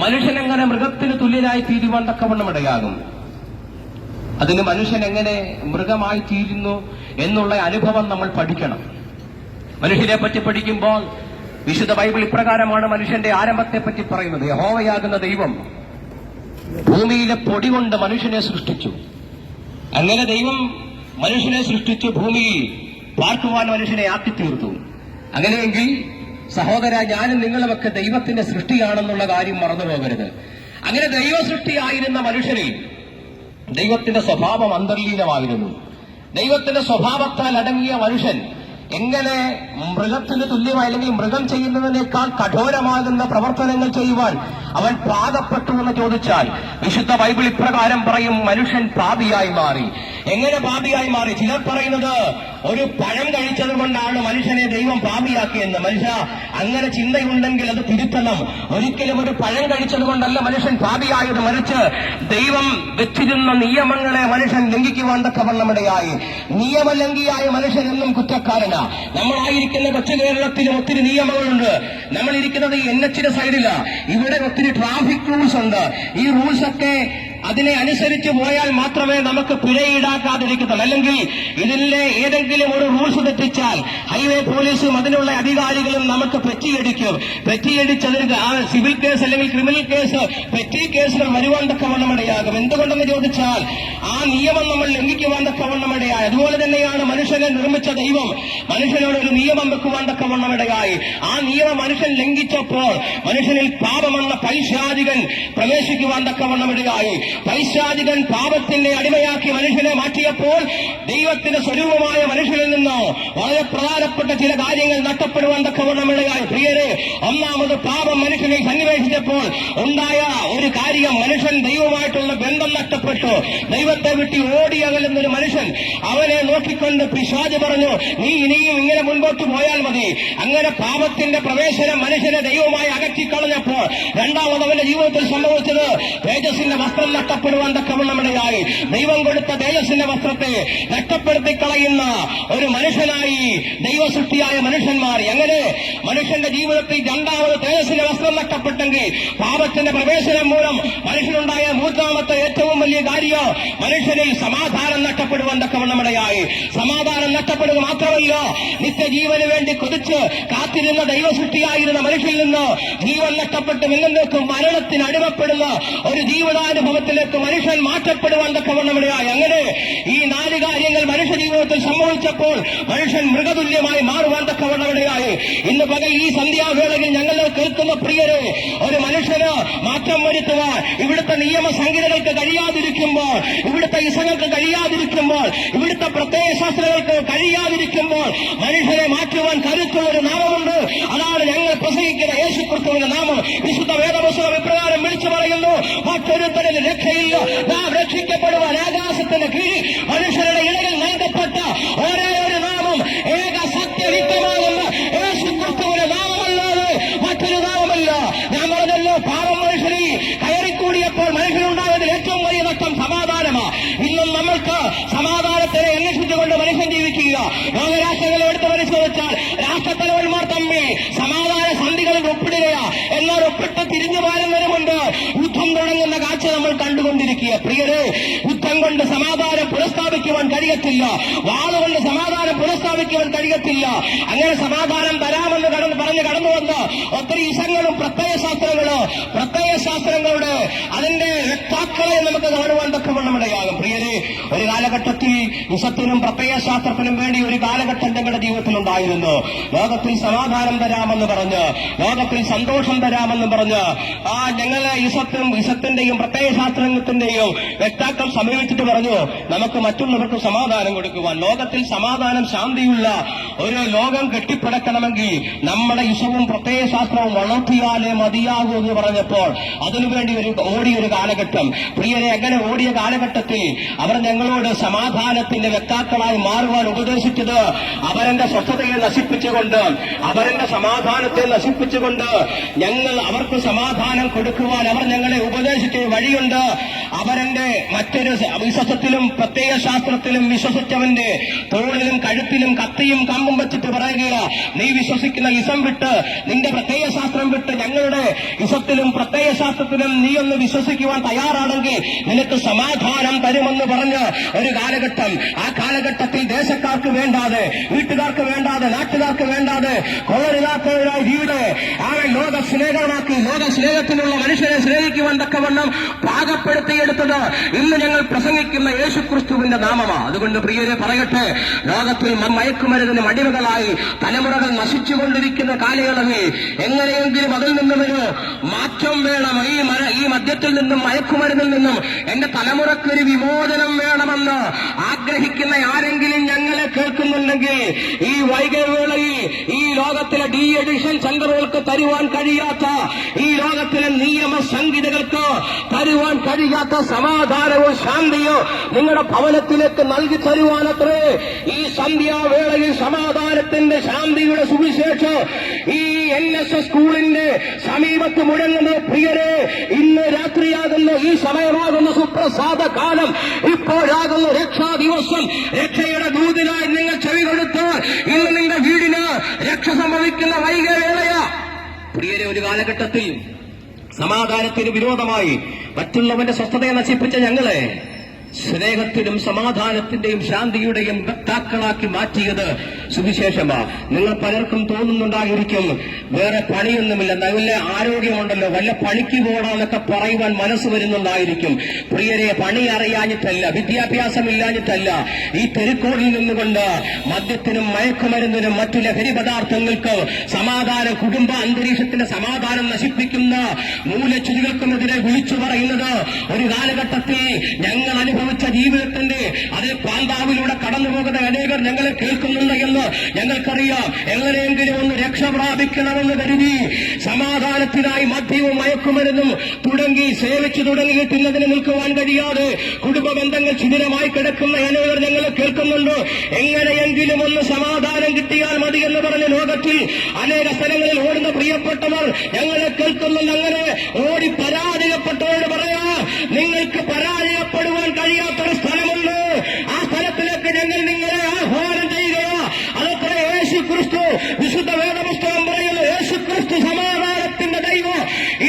മനുഷ്യനെങ്ങനെ മൃഗത്തിന് തുല്യനായി തീരുവാൻ തക്കവണ്ണം ഇടയാകും? അതിന് മനുഷ്യൻ എങ്ങനെ മൃഗമായി തീരുന്നു എന്നുള്ള അനുഭവം നമ്മൾ പഠിക്കണം. മനുഷ്യനെ പറ്റി പഠിക്കുമ്പോൾ വിശുദ്ധ ബൈബിൾ ഇപ്രകാരമാണ് മനുഷ്യന്റെ ആരംഭത്തെപ്പറ്റി പറയുന്നത്: യഹോവയാകുന്ന ദൈവം ഭൂമിയിലെ പൊടി കൊണ്ട് മനുഷ്യനെ സൃഷ്ടിച്ചു. അങ്ങനെ ദൈവം മനുഷ്യനെ സൃഷ്ടിച്ച് ഭൂമിയിൽ പാർക്കുവാൻ മനുഷ്യനെ ആക്കിത്തീർത്തു. അങ്ങനെയെങ്കിൽ സഹോദര, ഞാനും നിങ്ങളുമൊക്കെ ദൈവത്തിന്റെ സൃഷ്ടിയാണെന്നുള്ള കാര്യം മറന്നുപോകരുത്. അങ്ങനെ ദൈവ സൃഷ്ടിയായിരുന്ന മനുഷ്യനിൽ ദൈവത്തിന്റെ സ്വഭാവം അന്തർലീനമായിരുന്നു. ദൈവത്തിന്റെ സ്വഭാവത്താൽ അടങ്ങിയ മനുഷ്യൻ എങ്ങനെ മൃഗത്തിന് തുല്യമായി, അല്ലെങ്കിൽ മൃഗം ചെയ്യുന്നതിനേക്കാൾ കഠോരമാകുന്ന പ്രവർത്തനങ്ങൾ ചെയ്യുവാൻ അവൻ പാകപ്പെട്ടു എന്ന് ചോദിച്ചാൽ വിശുദ്ധ ബൈബിൾ ഇപ്രകാരം പറയും: മനുഷ്യൻ പാപിയായി മാറി. എങ്ങനെ പാപിയായി മാറി? ചിലർ പറയുന്നത് ഒരു പഴം കഴിച്ചത് കൊണ്ടാണ് മനുഷ്യനെ ദൈവം പാപിയാക്കിയെന്ന്. മനുഷ്യ, അങ്ങനെ ചിന്തയുണ്ടെങ്കിൽ അത് തിരുത്തണം. ഒരിക്കലും ഒരു പഴം കഴിച്ചത് കൊണ്ടല്ല മനുഷ്യൻ പാപിയായത്, മറിച്ച് ദൈവം വെച്ചിരുന്ന നിയമങ്ങളെ മനുഷ്യൻ ലംഘിക്കുവാൻ തക്കവണ്ണമിടയായി. നിയമലംഘിയായ മനുഷ്യൻ എന്നും കുറ്റക്കാരനാണ്. നമ്മളായിരിക്കുന്ന കൊച്ചു കേരളത്തിലും ഒത്തിരി നിയമങ്ങളുണ്ട്. നമ്മളിരിക്കുന്നത് ഈ NH സൈഡിലാണ്. ഇവിടെ ഒത്തിരി ട്രാഫിക് റൂൾസ് ഉണ്ട്. ഈ റൂൾസ് ഒക്കെ അതിനെ അനുസരിച്ച് പോയാൽ മാത്രമേ നമുക്ക് പിഴ ഈടാക്കാതിരിക്കത്തുള്ളൂ. അല്ലെങ്കിൽ ഇതിലെ ഏതെങ്കിലും ഒരു റൂൾസ് തെറ്റിച്ചാൽ ഹൈവേ പോലീസും അതിനുള്ള അധികാരികളും നമുക്ക് പെറ്റിയടിക്കും. പെറ്റിയടിച്ചതിന് സിവിൽ കേസ് അല്ലെങ്കിൽ ക്രിമിനൽ കേസ്, പെറ്റി കേസുകൾ വരുവാൻ തക്കവണ്ണമിടയാകും. എന്തുകൊണ്ടെന്ന് ചോദിച്ചാൽ ആ നിയമം നമ്മൾ ലംഘിക്കുവാൻ തക്കവണ്ണമിടയായി. അതുപോലെ തന്നെയാണ് മനുഷ്യനെ നിർമ്മിച്ച ദൈവം മനുഷ്യനോട് ഒരു നിയമം വെക്കുവാൻ തക്കവണ്ണമിടയായി. ആ നിയമം മനുഷ്യൻ ലംഘിച്ചപ്പോൾ മനുഷ്യനിൽ പാപമെന്ന പൈശാചികൻ പ്രവേശിക്കുവാൻ തക്കവണ്ണമിടയായി. പൈശാചികൻ പാപത്തിന്റെ അടിമയാക്കി മനുഷ്യനെ മാറ്റിയപ്പോൾ ദൈവത്തിന്റെ സ്വരൂപമായ മനുഷ്യനിൽ നിന്ന് വളരെ പ്രധാനപ്പെട്ട ചില കാര്യങ്ങൾ നഷ്ടപ്പെടുവാൻ തക്കവണ്ണമിടയായി. പ്രിയരെ, ഒന്നാമത് പാപം മനുഷ്യനെ സന്നിവേശിച്ചപ്പോൾ ഉണ്ടായ ഒരു കാര്യം, മനുഷ്യൻ ദൈവമായിട്ടുള്ള ബന്ധം നഷ്ടപ്പെട്ടു. ദൈവത്തെ വിട്ട് ഓടിയകലുന്നൊരു മനുഷ്യൻ, അവനെ നോക്കിക്കൊണ്ട് പിശാച് പറഞ്ഞു: നീ ഇനിയും ഇങ്ങനെ മുൻപോട്ട് പോയാൽ മതി. അങ്ങനെ പാപത്തിന്റെ പ്രവേശനം മനുഷ്യനെ ദൈവമായി അകറ്റിക്കളഞ്ഞപ്പോൾ രണ്ടാമത് അവന്റെ ജീവിതത്തിൽ സംഭവിച്ചത് തേജസ്സിന്റെ വസ്ത്രം നഷ്ടപ്പെടുവാൻ തക്കവണ്ണമിടയായി. ദൈവം കൊടുത്ത തേജസ്സിന്റെ വസ്ത്രത്തെ നഷ്ടപ്പെടുത്തി കളയുന്ന ഒരു മനുഷ്യനായി ദൈവസൃഷ്ടിയായ മനുഷ്യൻ മാറി. അങ്ങനെ മനുഷ്യന്റെ ജീവിതത്തിൽ രണ്ടാമത് തേജസ്സിന്റെ വസ്ത്രം നഷ്ടപ്പെട്ടെങ്കിൽ പാപത്തിന്റെ പ്രവേശനം മൂലം മനുഷ്യനുണ്ടായ മൂന്നാമത്തെ ഏറ്റവും വലിയ കാര്യം, മനുഷ്യനിൽ സമാധാനം നഷ്ടപ്പെടുവാൻ തക്കവണ്ണമിടയായി. സമാധാനം നഷ്ടപ്പെടുക മാത്രമല്ല, നിത്യജീവന് വേണ്ടി കൊതിച്ച് കാത്തിരുന്ന ദൈവസൃഷ്ടിയായിരുന്ന മനുഷ്യനിൽ നിന്ന് ജീവൻ നഷ്ടപ്പെട്ട് എന്നേക്കും മരണത്തിന് അടിമപ്പെടുന്ന ഒരു ജീവിതാനുഭവത്തിലേക്ക് മനുഷ്യൻ മാറ്റപ്പെടുവാൻ തക്കവണ്ണമിടയായി. അങ്ങനെ ഈ 4 കാര്യങ്ങൾ മനുഷ്യ ജീവിതത്തിൽ സംഭവിച്ചപ്പോൾ മനുഷ്യൻ മൃഗതുല്യമായി മാറുവാൻ തക്കവണ്ണമിടയായി. ഇന്ന് പകൽ ഈ സന്ധ്യാവേളയിൽ ഞങ്ങൾ കേൾക്കുന്ന പ്രിയരെ, ഒരു മനുഷ്യന് മാറ്റം വരുത്തുവാൻ ഇവിടുത്തെ നിയമസംഹിതകൾക്ക് കഴിയാതിരിക്കുമ്പോൾ, ഇവിടുത്തെ ഇസങ്ങൾക്ക് കഴിയാതിരിക്കുമ്പോൾ, ഇവിടുത്തെ പ്രത്യയശാസ്ത്രങ്ങൾക്ക് കഴിയാതിരിക്കുമ്പോൾ മനുഷ്യനെ മാറ്റുവാൻ കരുത്തുള്ള ഒരു നാമമുണ്ട്. അതാണ് ഞങ്ങൾ പ്രസംഗിക്കുന്ന യേശുക്രിസ്തുവിന്റെ നാമം. വിശുദ്ധ വേദപുസ്തകം ഇപ്രകാരം വിളിച്ചു പറയുന്നു: മറ്റൊരുത്തരിൽ രക്ഷയില്ല, നാം രക്ഷിക്കപ്പെടുവാൻ ആകാശത്തിന്റെ കീഴിൽ മനുഷ്യരുടെ ഇടയിൽ നൽകപ്പെട്ട ഒരേ ഒരു നാമം, ഏക സത്യവിത്തമാകുന്ന യേശുക്രിസ്തുവിന്റെ നാമമല്ലാതെ മറ്റൊരു നാമമല്ല. ഞാൻ പറഞ്ഞല്ലോ, പാപം മനുഷ്യരിൽ കയറിക്കൂടിയപ്പോൾ മനുഷ്യനുണ്ടായതിൽ ഏറ്റവും വലിയ നഷ്ടം സമാധാനമാണ്. ഇന്നും നമ്മൾക്ക് സമാധാനത്തിനെ അന്വേഷിച്ചുകൊണ്ട് മനുഷ്യൻ ജീവിക്കുക. ലോകരാഷ്ട്രങ്ങളെ എടുത്ത് പരിശോധിച്ചാൽ രാഷ്ട്രത്തലവന്മാർ തമ്മിൽ സമാധാന സന്ധികളിൽ ഒപ്പിടുകയാ. എന്നാൽ ഒപ്പിട്ട് തിരിഞ്ഞു മാറുന്നവരുമുണ്ട്. യുദ്ധം തുടങ്ങുന്ന നമ്മൾ കണ്ടുകൊണ്ടിരിക്കുക. പ്രിയരെ, യുദ്ധം കൊണ്ട് സമാധാനം പുനഃസ്ഥാപിക്കുവാൻ കഴിയത്തില്ല, വാളുകൊണ്ട് സമാധാനം പുനഃസ്ഥാപിക്കുവാൻ കഴിയത്തില്ല. അങ്ങനെ സമാധാനം തരാമെന്ന് പറഞ്ഞ് കടന്നു വന്ന് ഒത്തിരി ഇസങ്ങളും പ്രത്യയശാസ്ത്രങ്ങളുടെ അതിന്റെ വ്യക്താക്കളെ നമുക്ക് കാണുവാൻ തക്കവണ്ണമിടയാകും. പ്രിയരെ, ഒരു കാലഘട്ടത്തിൽ ഇസത്തിനും പ്രത്യയശാസ്ത്രത്തിനും വേണ്ടി ഒരു കാലഘട്ടം ഞങ്ങളുടെ ജീവിതത്തിലുണ്ടായിരുന്നു. ലോകത്തിൽ സമാധാനം തരാമെന്ന് പറഞ്ഞ്, ലോകത്തിൽ സന്തോഷം തരാമെന്ന് പറഞ്ഞ് ഞങ്ങളെ ഇസത്തിന്റെയും പ്രത്യയശാസ്ത്രത്തിന്റെയും വ്യക്താക്കൾ സമീപിച്ചിട്ട് പറഞ്ഞു, നമുക്ക് മറ്റുള്ളവർക്ക് സമാധാനം കൊടുക്കുവാൻ, ലോകത്തിൽ സമാധാനം ശാന്തിയുള്ള ഒരു ലോകം കെട്ടിപ്പടക്കണമെങ്കിൽ നമ്മുടെ ഇസവും പ്രത്യയശാസ്ത്രവും വളർത്തിയാലേ മതിയാകൂ എന്ന് പറഞ്ഞപ്പോൾ അതിനുവേണ്ടി ഓടിയൊരു കാലഘട്ടം. പ്രിയരെ, അങ്ങനെ ഓടിയ കാലഘട്ടത്തിൽ അവർ ഞങ്ങളോട് സമാധാനത്തിന്റെ വ്യക്താക്കളായി മാറുവാൻ ഉപദേശിച്ചത് അവരെന്റെ സ്വസ്ഥതയെ നശിപ്പിച്ചുകൊണ്ട്, അവരെന്റെ സമാധാനത്തെ നശിപ്പിച്ചുകൊണ്ട് ഞങ്ങൾ അവർക്ക് സമാധാനം കൊടുക്കുവാൻ അവർ ഞങ്ങളെ ഉപദേശിച്ച വഴിയുണ്ട്. അവരെന്റെ മറ്റൊരു വിശ്വാസത്തിലും പ്രത്യയശാസ്ത്രത്തിലും വിശ്വസിച്ചവന്റെ തോളിലും കഴുത്തിലും കത്തിയും കമ്പും വെച്ചിട്ട് പറയുക, നീ വിശ്വസിക്കുന്ന ഇസം വിട്ട്, നിന്റെ പ്രത്യയശാസ്ത്രം വിട്ട് ഞങ്ങളുടെ ഇസത്തിലും പ്രത്യയശാസ്ത്രത്തിലും നീ ഒന്ന് വിശ്വസിക്കുവാൻ തയ്യാറാണെങ്കിൽ നിനക്ക് സമാധാനം തരുമെന്ന് പറഞ്ഞ് ഒരു കാലഘട്ടം. ആ കാലഘട്ടത്തിൽ ദേശക്കാർക്ക് വേണ്ടാതെ, വീട്ടുകാർക്ക് വേണ്ടാതെ, നാട്ടുകാർക്ക് വേണ്ടാതെ കൊള്ളരുതാത്തവരായ വീട് അവൻ ലോക സ്നേഹമാക്കി, ലോക സ്നേഹത്തിനുള്ള മനുഷ്യനെ സ്നേഹിക്കുവാൻ തക്കവണ്ണം പാകപ്പെടുത്തിയെടുത്തത് ഇന്ന് ഞങ്ങൾ പ്രസംഗിക്കുന്ന യേശുക്രിസ്തുവിന്റെ നാമമാണ്. അതുകൊണ്ട് പ്രിയരെ പറയട്ടെ, ലോകത്തിൽ മയക്കുമരുന്നിന് അടിമകളായി തലമുറകൾ നശിച്ചുകൊണ്ടിരിക്കുന്ന കാലയളവിൽ എങ്ങനെയെങ്കിലും അതിൽ നിന്നൊരു മാറ്റം വേണം. ഈ മദ്യത്തിൽ നിന്നും മയക്കുമരുന്നിൽ നിന്നും എന്റെ തലമുറക്കൊരു വിമോചനം വേണമെന്ന് ആഗ്രഹിക്കുന്ന ആരെങ്കിലും ഞങ്ങളെ കേൾക്കുന്നുണ്ടെങ്കിൽ ഈ വൈകവേളയിൽ ഈ ലോകത്തിലെ ഡി എഡിഷൻ സെന്ററുകൾക്ക് തരുവാൻ കഴിയാത്ത, ഈ ലോകത്തിലെ നിയമ സംഹിതകൾക്ക് തരുവാൻ കഴിയാത്ത സമാധാനവും ശാന്തിയോ നിങ്ങളുടെ ഭവനത്തിലേക്ക് നൽകി തരുവാനത്രേ ഈ സന്ധ്യാവേളയിൽ സമാധാനത്തിന്റെ ശാന്തിയുടെ സുവിശേഷം ഈ NSS സ്കൂളിന്റെ സമീപത്ത് മുഴങ്ങുന്ന പ്രിയരെ, ഇന്ന് രാത്രിയാകുന്ന ഈ സമയമാകുന്ന സുപ്രസാദ കാലം, ഇപ്പോഴാകുന്ന രക്ഷാ ദിവസം, രക്ഷയുടെ ദൂതിനായി നിങ്ങൾ ചെവി കൊടുത്ത് ഇന്ന് നിങ്ങളുടെ വീടിന് രക്ഷ സംഭവിക്കുന്ന വൈകവേളയാ. പ്രിയരെ, ഒരു കാലഘട്ടത്തിൽ സമാധാനത്തിന് വിരോധമായി മറ്റുള്ളവന്റെ സ്വസ്ഥതയെ നശിപ്പിച്ച ഞങ്ങളെ സ്നേഹത്തിനും സമാധാനത്തിന്റെയും ശാന്തിയുടെയും വക്താക്കളാക്കി മാറ്റിയത് സുവിശേഷമാണ്. നിങ്ങൾ പലർക്കും തോന്നുന്നുണ്ടായിരിക്കും, വേറെ പണിയൊന്നുമില്ല, നല്ല ആരോഗ്യമുണ്ടല്ലോ, വല്ല പണിക്ക് പോകണമെന്നൊക്കെ പറയുവാൻ മനസ്സ് വരുന്നുണ്ടായിരിക്കും. പ്രിയരെ, പണി അറിയാഞ്ഞിട്ടല്ല, വിദ്യാഭ്യാസമില്ലാഞ്ഞിട്ടല്ല, ഈ തെരുക്കോടിൽ നിന്നുകൊണ്ട് മദ്യത്തിനും മയക്കുമരുന്നിനും മറ്റു ലഹരി പദാർത്ഥങ്ങൾക്ക് സമാധാനം, കുടുംബ അന്തരീക്ഷത്തിന്റെ സമാധാനം നശിപ്പിക്കുന്ന മൂലച്ചുതികൾക്കുമെതിരെ വിളിച്ചു പറയുന്നത് ഒരു കാലഘട്ടത്തിൽ ഞങ്ങൾ അനുഭവിച്ച ജീവിതത്തിന്റെ അതേ പാന്താവിലൂടെ കടന്നുപോകുന്ന അനേകർ ഞങ്ങളെ കേൾക്കുന്നുണ്ട് എന്ന് ഞങ്ങൾക്കറിയാം. എങ്ങനെയെങ്കിലും ഒന്ന് രക്ഷ പ്രാപിക്കണമെന്ന് കരുതി സമാധാനത്തിനായി മദ്യവും മയക്കുമരുന്നും സേവിച്ചു തുടങ്ങിയിട്ടില്ലതിന് നിൽക്കുവാൻ കഴിയാതെ കുടുംബ ബന്ധങ്ങൾ ശിഥിലമായി കിടക്കുന്ന അനേകർ ഞങ്ങളെ കേൾക്കുന്നുണ്ട്. എങ്ങനെയെങ്കിലും ഒന്ന് സമാധാനം കിട്ടിയാൽ മതി എന്ന് പറഞ്ഞ ലോകത്തിൽ അനേക സ്ഥലങ്ങളിൽ ഓടുന്ന പ്രിയപ്പെട്ടവർ ഞങ്ങളെ കേൾക്കുന്നുണ്ട്. അങ്ങനെ ഓടി പരാജയപ്പെട്ടവരോട് പറയാം, നിങ്ങൾക്ക് പരാജയപ്പെടുവാൻ കഴിയാത്തൊരു സ്ഥലമുണ്ട്. ആ സ്ഥലത്തിലേക്ക് ഞങ്ങൾ നിങ്ങളെ ആഹ്വാനം ചെയ്യുകയോ. അതത്ര യേശുക്രിസ്തു, വിശുദ്ധ വേദപുസ്തകം പറയുന്നു, യേശുക്രിസ്തു സമാധാനത്തിന്റെ ദൈവം.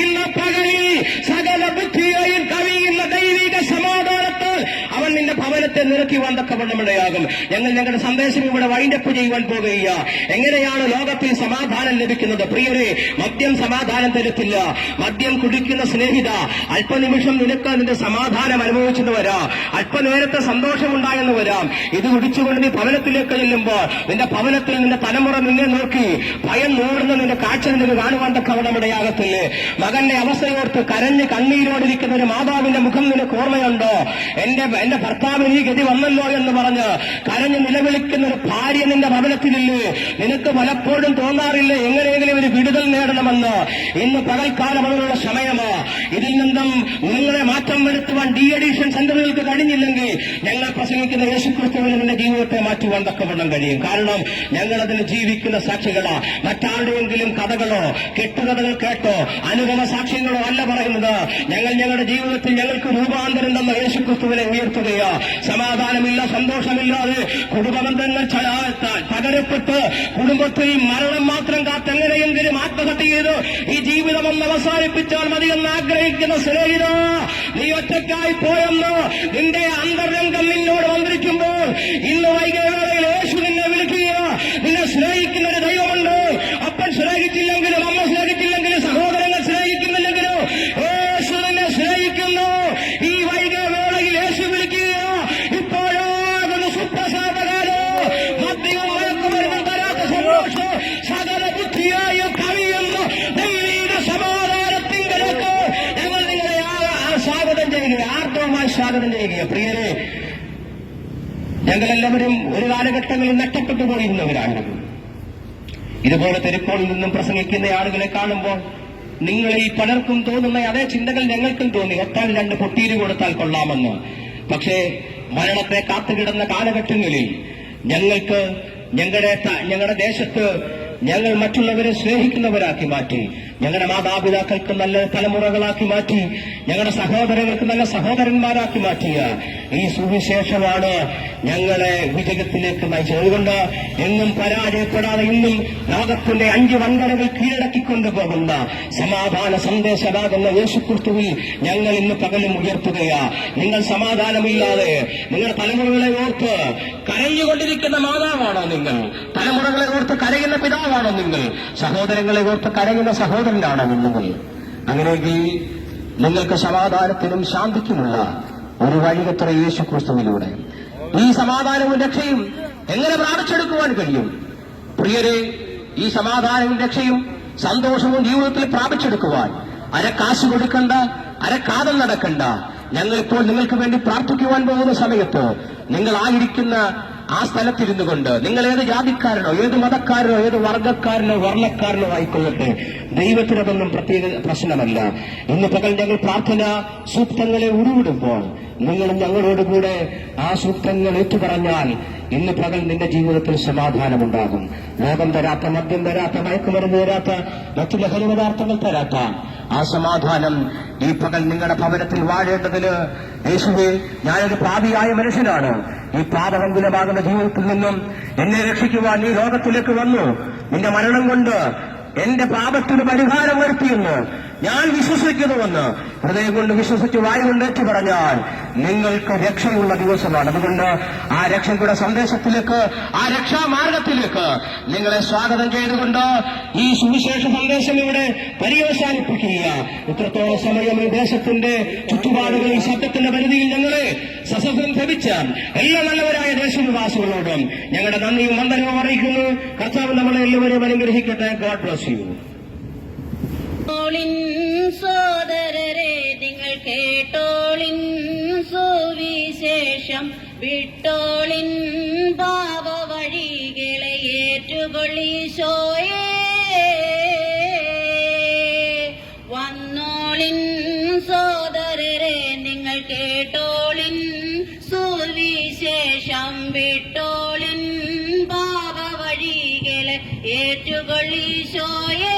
ഇന്ന് പകലിൽ സകല ബുദ്ധിയെയും കവിയുന്ന ദൈവിക സമാധാനത്താൽ അവൻ നിന്റെ ഭവനത്തെ നിറയ്ക്കുവാൻ തക്കവണ്ണമിടയാകും. ഞങ്ങൾ ഞങ്ങളുടെ സന്ദേശം ഇവിടെ വൈൻഡപ്പ് ചെയ്യുവാൻ പോകുകയില്ല. എങ്ങനെയാണ് ലോകത്തിൽ സമാധാനം ലഭിക്കുന്നത്? പ്രിയരെ, മദ്യം സമാധാനം തരത്തില്ല. മദ്യം കുടിക്കുന്ന സ്നേഹിത, അല്പനിമിഷം നിനക്ക് നിന്റെ സമാധാനം അനുഭവിച്ചെന്ന് വരാം, അല്പനേരത്തെ സന്തോഷമുണ്ടായെന്ന് വരാം. ഇത് കുടിച്ചുകൊണ്ട് നീ ഭവനത്തിലേക്ക് ചെല്ലുമ്പോൾ നിന്റെ ഭവനത്തിൽ നിന്റെ തലമുറ നിന്നെ നോക്കി ഭയം നൂറുന്ന നിന്റെ കാഴ്ച നിനക്ക് കാണുവാൻ തക്കവണ്ണമിടയാകത്തില്ലേ? മകന്റെ അവസ്ഥയോർത്ത് കരഞ്ഞ് കണ്ണീരോടിരിക്കുന്ന ഒരു മാതാവിന്റെ മുഖം നിനക്ക് ഓർമ്മയുണ്ടോ? എന്റെ ഭർത്താവിന് ഈ ഗതി വന്നല്ലോ എന്ന് പറഞ്ഞ് കരഞ്ഞ് നിലവിളിക്കുന്ന ഒരു ഭാര്യ നിന്റെ ഭവനത്തിലില്ലേ? നിനക്ക് പലപ്പോഴും തോന്നാറില്ലേ എങ്ങനെയെങ്കിലും ഒരു വിടുതൽ നേടണമെന്ന്? ഇന്ന് പകൽക്കാലം അതിനുള്ള സമയമാ. ഇതിൽ നിന്നും നിങ്ങളെ മാറ്റം വരുത്തുവാൻ ഡി എഡിഷൻ സെന്ററുകൾക്ക് കഴിഞ്ഞില്ലെങ്കിൽ ഞങ്ങൾ പ്രസംഗിക്കുന്ന യേശുക്രിസ്തുവിന് നിന്റെ ജീവിതത്തെ മാറ്റുവാൻ തക്കവണ്ണം കഴിയും. കാരണം ഞങ്ങൾ അതിന് ജീവിക്കുന്ന സാക്ഷികളാ. മറ്റാരുടെയെങ്കിലും കഥകളോ കെട്ടുകഥകൾ കേട്ടോ അനുഭവ സാക്ഷ്യങ്ങളോ അല്ല പറയുന്നത്. ഞങ്ങൾ ഞങ്ങളുടെ ജീവിതത്തിൽ ഞങ്ങൾക്ക് രൂപാന്തരം തന്ന യേശുക്രിസ്തുവിനെ ഉയർത്തുകയാണ്. സമാധാനമില്ല, സന്തോഷമില്ലാതെ കുടുംബബന്ധങ്ങൾ തകരപ്പെട്ട് കുടുംബത്തിൽ മരണം മാത്രം കാത്തെങ്ങനെയെങ്കിലും ആത്മഹത്യ ചെയ്ത് ഈ ജീവിതം ഒന്ന് അവസാനിപ്പിച്ചാൽ മതിയെന്ന് ആഗ്രഹിക്കുന്ന സ്നേഹിത, നീ ഒറ്റയ്ക്കായി പോയെന്ന് നിന്റെ അന്തരംഗം നിന്നോട് മന്ത്രിക്കുമ്പോൾ ഇന്ന് വൈകുന്നേരങ്ങളിൽ യേശു നിന്നെ വിളിക്കുക. നിന്നെ സ്നേഹിക്കുന്ന ഒരു ദൈവമുണ്ട്. അപ്പൻ സ്നേഹിച്ചില്ലെങ്കിലും, അമ്മ സ്നേഹിച്ചില്ലെങ്കിലും, സഹോദരങ്ങൾ സ്നേഹിക്കുന്നില്ലെങ്കിലും യേശു നിന്നെ സ്നേഹിക്കുന്നു. ഈ വൈകുന്നേരങ്ങളിൽ യേശു വിളിക്കുക. ഇപ്പോഴാകുന്ന സുപ്രസാദകാലോ മദ്യവും മയക്കുമരുന്നും തരാത്ത സന്തോഷം സകല ബുദ്ധിയായ കവിയുന്ന ദൈവീക സമാധാനത്തിങ്കലേക്ക് ഞങ്ങൾ നിങ്ങളെ സ്വാഗതം ചെയ്യുക, ആർദ്രമായി സ്വാഗതം ചെയ്യുക. പ്രിയരെ, ഞങ്ങളെല്ലാവരും ഒരു കാലഘട്ടങ്ങളിൽ നഷ്ടപ്പെട്ടു പോയിരുന്നവരാണ്. ഇതുപോലെ തെരുക്കോളിൽ നിന്നും പ്രസംഗിക്കുന്ന ആളുകളെ കാണുമ്പോൾ നിങ്ങളിൽ പലർക്കും തോന്നുന്ന അതേ ചിന്തകൾ ഞങ്ങൾക്കും തോന്നി. ഒട്ടാൽ 2 പൊട്ടീര് കൊടുത്താൽ കൊള്ളാമെന്ന്. പക്ഷേ മരണത്തെ കാത്തുകിടന്ന കാലഘട്ടങ്ങളിൽ ഞങ്ങൾക്ക് ഞങ്ങളുടെ ദേശത്ത് ഞങ്ങൾ മറ്റുള്ളവരെ സ്നേഹിക്കുന്നവരാക്കി മാറ്റി. ഞങ്ങളുടെ മാതാപിതാക്കൾക്ക് നല്ല തലമുറകളാക്കി മാറ്റി. ഞങ്ങളുടെ സഹോദരങ്ങൾക്ക് നല്ല സഹോദരന്മാരാക്കി മാറ്റിയ ഈ സുവിശേഷമാണ് ഞങ്ങളെ വിജയത്തിലേക്ക് നയിച്ചത്. അതുകൊണ്ട് എന്നും പരാജയപ്പെടാതെ ഇന്നും ലോകത്തിന്റെ 5 വൻകരകൾ കീഴടക്കിക്കൊണ്ടുപോകുന്ന സമാധാന സന്ദേശമാകുന്ന യേശുക്രിസ്തുവിൽ ഞങ്ങൾ ഇന്ന് പകലും ഉയർത്തുകയാ. നിങ്ങൾ സമാധാനമില്ലാതെ നിങ്ങളുടെ തലമുറകളെ ഓർത്ത് കരഞ്ഞുകൊണ്ടിരിക്കുന്ന മാതാവാണോ നിങ്ങൾ? തലമുറകളെ ഓർത്ത് കരയുന്ന പിതാവാണോ നിങ്ങൾ? സഹോദരങ്ങളെ ഓർത്ത് കരയുന്ന സഹോദരനാണോ നിങ്ങൾ? അങ്ങനെയെങ്കിൽ നിങ്ങൾക്ക് സമാധാനത്തിനും ശാന്തിക്കുമുള്ള ഒരു വഴികത്ര യേശുക്രിസ്തുവിലൂടെ ഈ സമാധാനവും രക്ഷയും എങ്ങനെ പ്രാപിച്ചെടുക്കുവാൻ കഴിയും? പ്രിയരെ, ഈ സമാധാനവും രക്ഷയും സന്തോഷവും ജീവിതത്തിൽ പ്രാപിച്ചെടുക്കുവാൻ അരക്കാശ് കൊടുക്കണ്ട, അരക്കാതം നടക്കണ്ട. ഞങ്ങളിപ്പോൾ നിങ്ങൾക്ക് വേണ്ടി പ്രാർത്ഥിക്കുവാൻ പോകുന്ന സമയത്ത് നിങ്ങളായിരിക്കുന്ന ആ സ്ഥലത്തിരുന്നു കൊണ്ട് നിങ്ങൾ ഏത് ജാതിക്കാരനോ ഏത് മതക്കാരനോ ഏത് വർഗക്കാരനോ വർണ്ണക്കാരനോ ആയിക്കൊള്ളട്ടെ, ദൈവത്തിനതൊന്നും പ്രത്യേക പ്രശ്നമല്ല. ഇന്ന് പകൽ ഞങ്ങൾ പ്രാർത്ഥന സൂക്തങ്ങളെ ഉരുവിടുമ്പോൾ നിങ്ങളും ഞങ്ങളോടുകൂടെ ആ സൂക്തങ്ങൾ ഏറ്റുപറഞ്ഞാൽ ഇന്ന് പകൽ നിന്റെ ജീവിതത്തിൽ സമാധാനമുണ്ടാകും. ലോകം തരാത്ത, മദ്യം തരാത്ത, മയക്കുമരുന്ന് തരാത്ത, മറ്റു ലഹരി പദാർത്ഥങ്ങൾ തരാത്ത ആ സമാധാനം ഈ പകൽ നിങ്ങളുടെ ഭവനത്തിൽ വാഴേണ്ടതിന് യേശുവേ, ഞാനൊരു പാപിയായ മനുഷ്യനാണ്. ഈ പാപമംഗുലമാകുന്ന ജീവിതത്തിൽ നിന്നും എന്നെ രക്ഷിക്കുവാൻ നീ ലോകത്തിലേക്ക് വന്നു. നിന്റെ മരണം കൊണ്ട് എന്റെ പാപത്തിന് പരിഹാരം വരുത്തിയെന്ന് ഞാൻ വിശ്വസിക്കുന്നുവെന്ന് ഹൃദയം കൊണ്ട് വിശ്വസിച്ച് വായു കൊണ്ടേറ്റു പറഞ്ഞാൽ നിങ്ങൾക്ക് രക്ഷയുള്ള ദിവസമാണ്. അതുകൊണ്ട് ആ രക്ഷയുടെ സന്ദേശത്തിലേക്ക്, ആ രക്ഷാമാർഗത്തിലേക്ക് നിങ്ങളെ സ്വാഗതം ചെയ്തുകൊണ്ട് ഈ സുവിശേഷ സന്ദേശം ഇവിടെ പര്യവസാനിപ്പിക്കുക. ഇത്രത്തോളം സമയം ഈ ദേശത്തിന്റെ ചുറ്റുപാടുകൾ ഈ ശബ്ദത്തിന്റെ പരിധിയിൽ ഞങ്ങളെ സസഹം ലഭിച്ച എല്ലാ നല്ലവരായ ദേശനിവാസികളോടും ഞങ്ങളുടെ നന്ദിയും വന്ദനവും അറിയിക്കുന്നു. കർത്താവ് നമ്മളെ എല്ലാവരെയും അനുഗ്രഹിക്കട്ടെ. God bless you. സോദരരെ, നിങ്ങൾ കേട്ടോളിൻ സുവിശേഷം, വിട്ടോളിൻ പാപ വഴികളെ ഏറ്റുകൊള്ളീശോയേ. വന്നോളിൻ സോദരരെ, നിങ്ങൾ കേട്ടോളിൻ സുവിശേഷം, വിട്ടോളിൻ പാപ വഴികളെ ഏറ്റുകൊള്ളീശോയേ.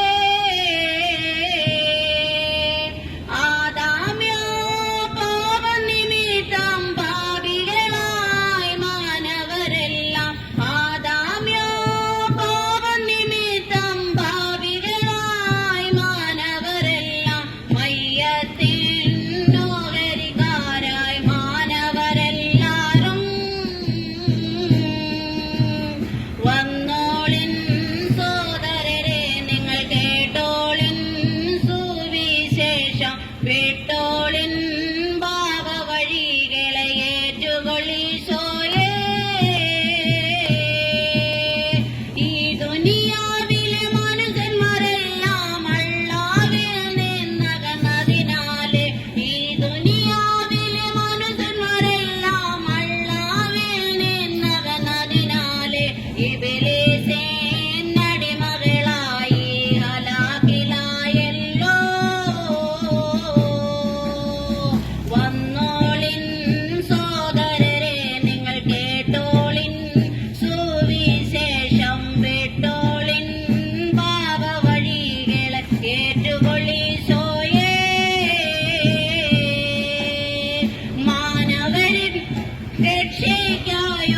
രക്ഷയ്ക്കായി